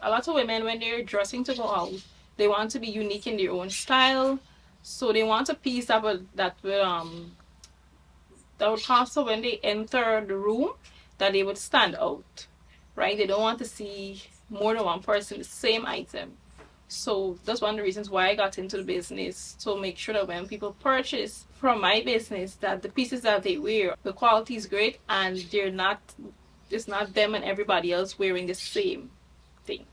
A lot of women, when they're dressing to go out, they want to be unique in their own style. So they want a piece that would cause, so when they enter the room, that they would stand out, right? They don't want to see more than one person the same item. So that's one of the reasons why I got into the business, to make sure that when people purchase from my business, that the pieces that they wear, the quality is great, and it's not them and everybody else wearing the same thing.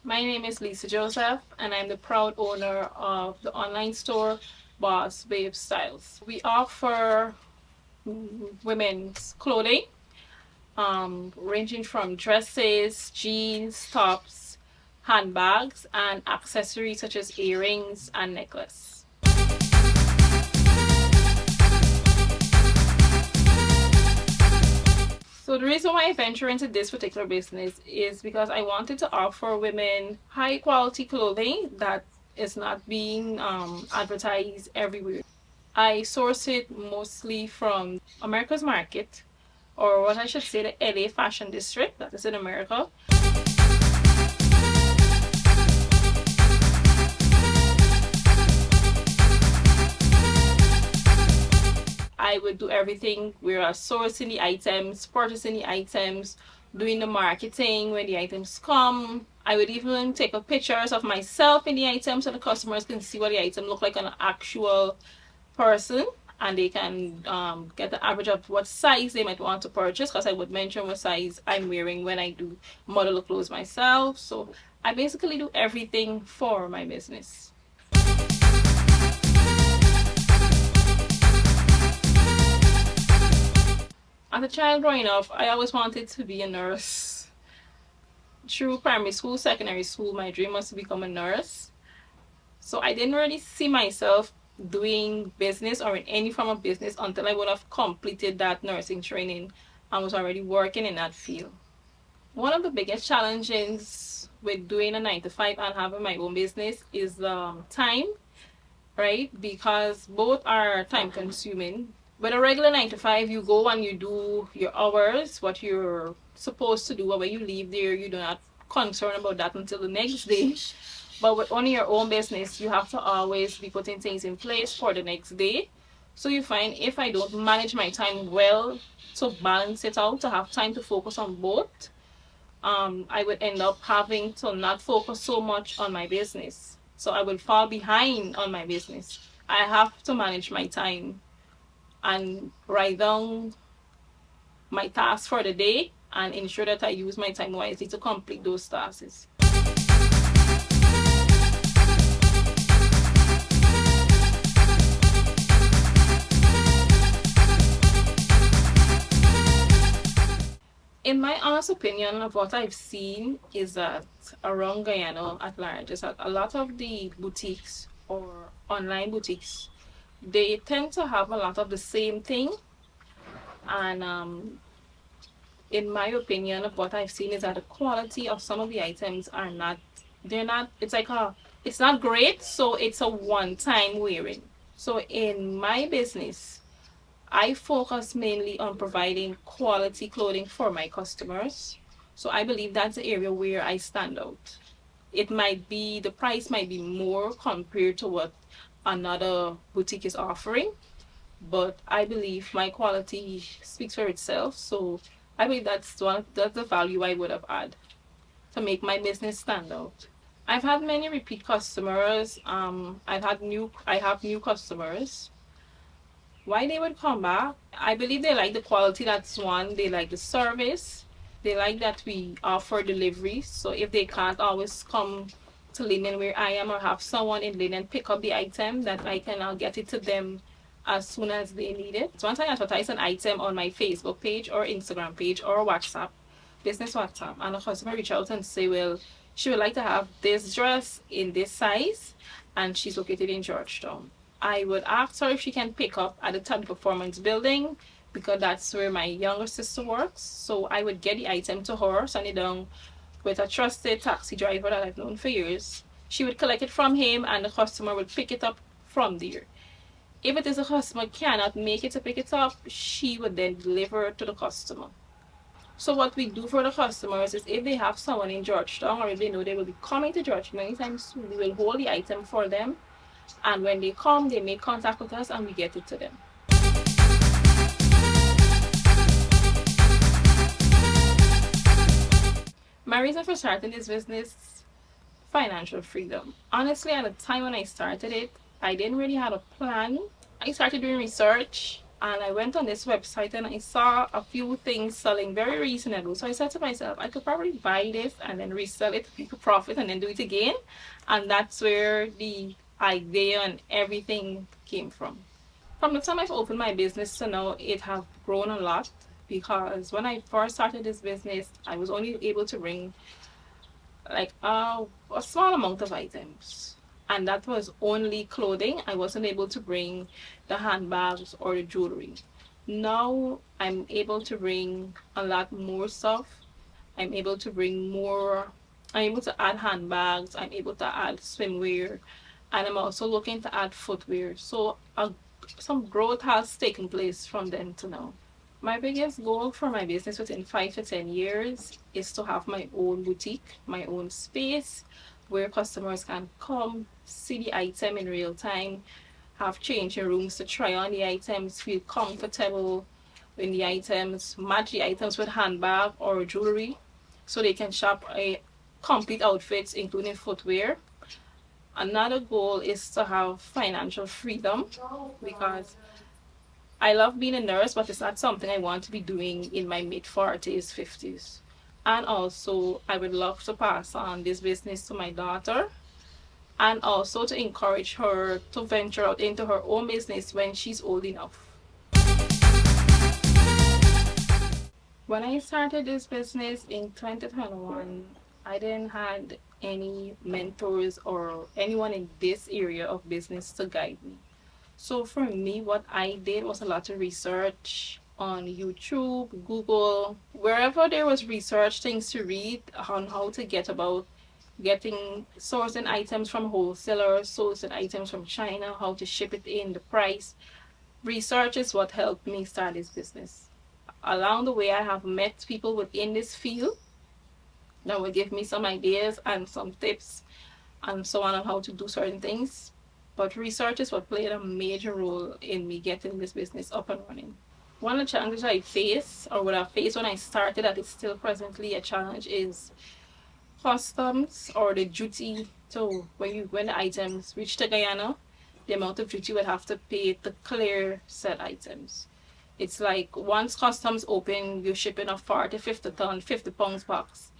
My name is Lisa Joseph, and I'm the proud owner of the online store Boss Babe Styles. We offer women's clothing, ranging from dresses, jeans, tops, handbags, and accessories such as earrings and necklace. So the reason why I venture into this particular business is because I wanted to offer women high quality clothing that is not being advertised everywhere. I source it mostly from America's Market, or what I should say, the LA Fashion District, that is in America. I would do everything. We're sourcing the items, purchasing the items, doing the marketing when the items come. I would even take up pictures of myself in the item so the customers can see what the item look like on an actual person, and they can get the average of what size they might want to purchase, because I would mention what size I'm wearing when I do model the clothes myself. So I basically do everything for my business. As a child growing up, I always wanted to be a nurse. Through primary school, secondary school, my dream was to become a nurse. So I didn't really see myself doing business or in any form of business until I would have completed that nursing training and was already working in that field. One of the biggest challenges with doing a 9-to-5 and having my own business is time, right? Because both are time consuming. With a regular 9-to-5, you go and you do your hours, what you're supposed to do, but when you leave there, you're not concerned about that until the next day. But with owning your own business, you have to always be putting things in place for the next day. So you find if I don't manage my time well to balance it out, to have time to focus on both, I would end up having to not focus so much on my business. So I will fall behind on my business. I have to manage my time and write down my tasks for the day and ensure that I use my time wisely to complete those tasks. In my honest opinion of what I've seen is that around Guyana at large, is that a lot of the boutiques or online boutiques, they tend to have a lot of the same thing. And in my opinion of what I've seen is that the quality of some of the items are not, it's not great, so it's a one-time wearing. So in my business, I focus mainly on providing quality clothing for my customers. So I believe that's the area where I stand out. The price might be more compared to what another boutique is offering, but I believe my quality speaks for itself. So I believe that's the value I would have had to make my business stand out. I've had many repeat customers. I have new customers. Why they would come back? I believe they like the quality. That's one. They like the service. They like that we offer delivery. So if they can't always come to Linden where I am, or have someone in Linden pick up the item, that I can get it to them as soon as they need it. So once I advertise an item on my Facebook page or Instagram page or WhatsApp, business WhatsApp, and a customer reach out and say, well, she would like to have this dress in this size, and she's located in Georgetown, I would ask her if she can pick up at the Talent Performance Building, because that's where my younger sister works. So I would get the item to her, send it down with a trusted taxi driver that I've known for years. She would collect it from him, and the customer would pick it up from there. If it is a customer cannot make it to pick it up, she would then deliver it to the customer. So what we do for the customers is if they have someone in Georgetown or if they know they will be coming to Georgetown anytime soon, we will hold the item for them. And when they come, they make contact with us and we get it to them. My reason for starting this business, financial freedom. Honestly, at the time when I started it, I didn't really have a plan. I started doing research and I went on this website and I saw a few things selling very reasonable. So I said to myself, I could probably buy this and then resell it, make a profit, and then do it again. And that's where the idea and everything came from. From the time I've opened my business to now, it has grown a lot because when I first started this business, I was only able to bring like a small amount of items, and that was only clothing. I wasn't able to bring the handbags or the jewelry. Now I'm able to bring a lot more stuff. I'm able to bring more. I'm able to add handbags. I'm able to add swimwear, and I'm also looking to add footwear. So some growth has taken place from then to now. My biggest goal for my business within 5 to 10 years is to have my own boutique, my own space where customers can come, see the item in real time, have changing rooms to try on the items, feel comfortable in the items, match the items with handbag or jewelry so they can shop a complete outfits including footwear. Another goal is to have financial freedom because I love being a nurse, but it's not something I want to be doing in my mid 40s, 50s. And also, I would love to pass on this business to my daughter and also to encourage her to venture out into her own business when she's old enough. When I started this business in 2021, I didn't had any mentors or anyone in this area of business to guide me. So for me, what I did was a lot of research on YouTube, Google, wherever there was research things to read on how to get about getting sourcing items from wholesalers, sourcing items from China, how to ship it in, the price. Research is what helped me start this business. Along the way, I have met people within this field that will give me some ideas and some tips and so on how to do certain things. But research is what played a major role in me getting this business up and running. One of the challenges I face, or what I faced when I started, that is still presently a challenge, is customs or the duty. So when the items reach to Guyana, the amount of duty you would have to pay to clear said items. It's like once customs open, you're shipping a 40, 50 ton, 50 pounds box.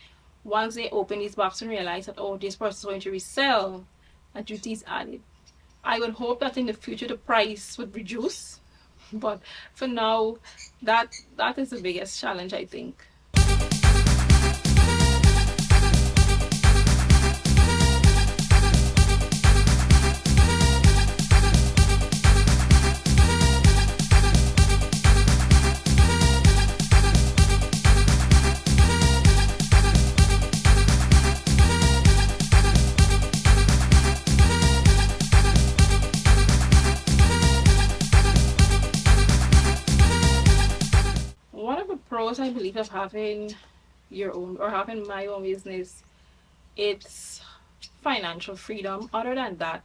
Once they open these boxes and realize that, oh, this person is going to resell, a duty is added. I would hope that in the future the price would reduce, but for now, that is the biggest challenge, I think. One of the pros I believe of having your own or having my own business, it's financial freedom. Other than that,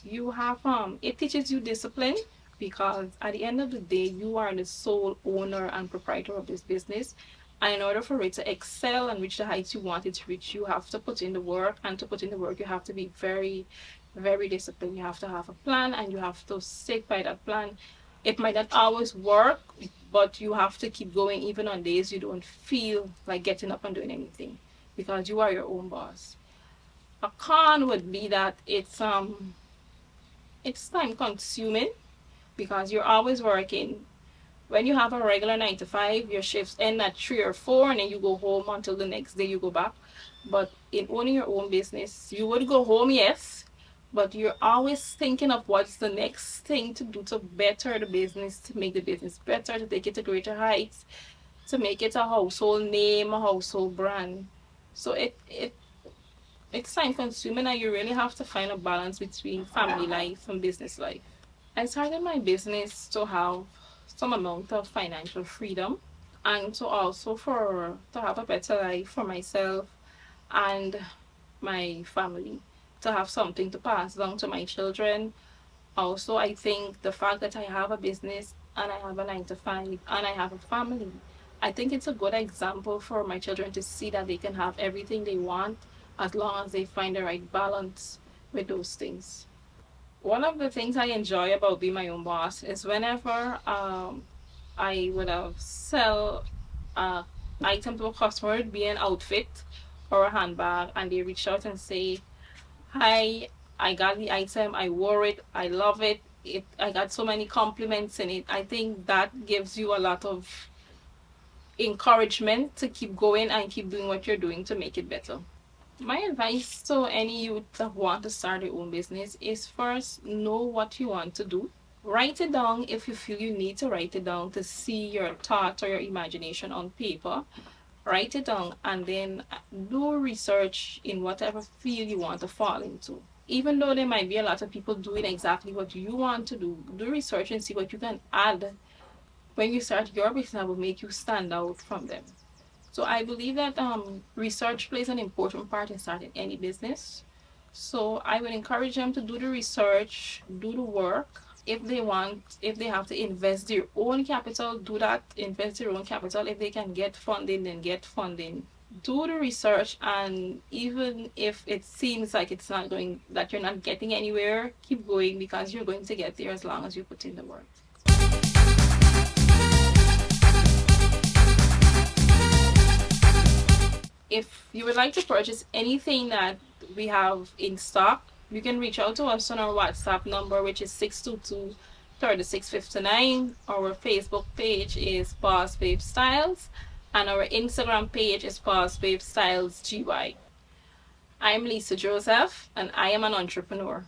you have it teaches you discipline because at the end of the day you are the sole owner and proprietor of this business, and in order for it to excel and reach the heights you want it to reach, you have to put in the work, and to put in the work you have to be very, very disciplined. You have to have a plan and you have to stick by that plan. It might not always work, but you have to keep going even on days you don't feel like getting up and doing anything because you are your own boss. A con would be that it's time consuming because you're always working. When you have a regular 9 to 5, your shifts end at 3 or 4 and then you go home until the next day you go back. But in owning your own business, you would go home, yes, but you're always thinking of what's the next thing to do to better the business, to make the business better, to take it to greater heights, to make it a household name, a household brand. So it's time consuming and you really have to find a balance between family life and business life. I started my business to have some amount of financial freedom and to also for to have a better life for myself and my family, to have something to pass down to my children. Also, I think the fact that I have a business and I have a 9 to 5 and I have a family, I think it's a good example for my children to see that they can have everything they want as long as they find the right balance with those things. One of the things I enjoy about being my own boss is whenever I would have sell uh, item to a customer, it'd be an outfit or a handbag, and they reach out and say, "Hi, I got the item. I wore it. I love it. I got so many compliments in it." I think that gives you a lot of encouragement to keep going and keep doing what you're doing to make it better. My advice to any youth that want to start their own business is first know what you want to do. Write it down if you feel you need to write it down to see your thought or your imagination on paper. Write it down and then do research in whatever field you want to fall into. Even though there might be a lot of people doing exactly what you want to do research and see what you can add when you start your business that will make you stand out from them. So I believe that research plays an important part in starting any business. So I would encourage them to do the research, do the work. If they have to invest their own capital, do that, invest their own capital. If they can get funding, then get funding. Do the research, and even if it seems like it's not going, that you're not getting anywhere, keep going because you're going to get there as long as you put in the work. If you would like to purchase anything that we have in stock, you can reach out to us on our WhatsApp number, which is 622-3659. Our Facebook page is Boss Babe Styles, and our Instagram page is Boss Babe Styles GY. I'm Lisa Joseph, and I am an entrepreneur.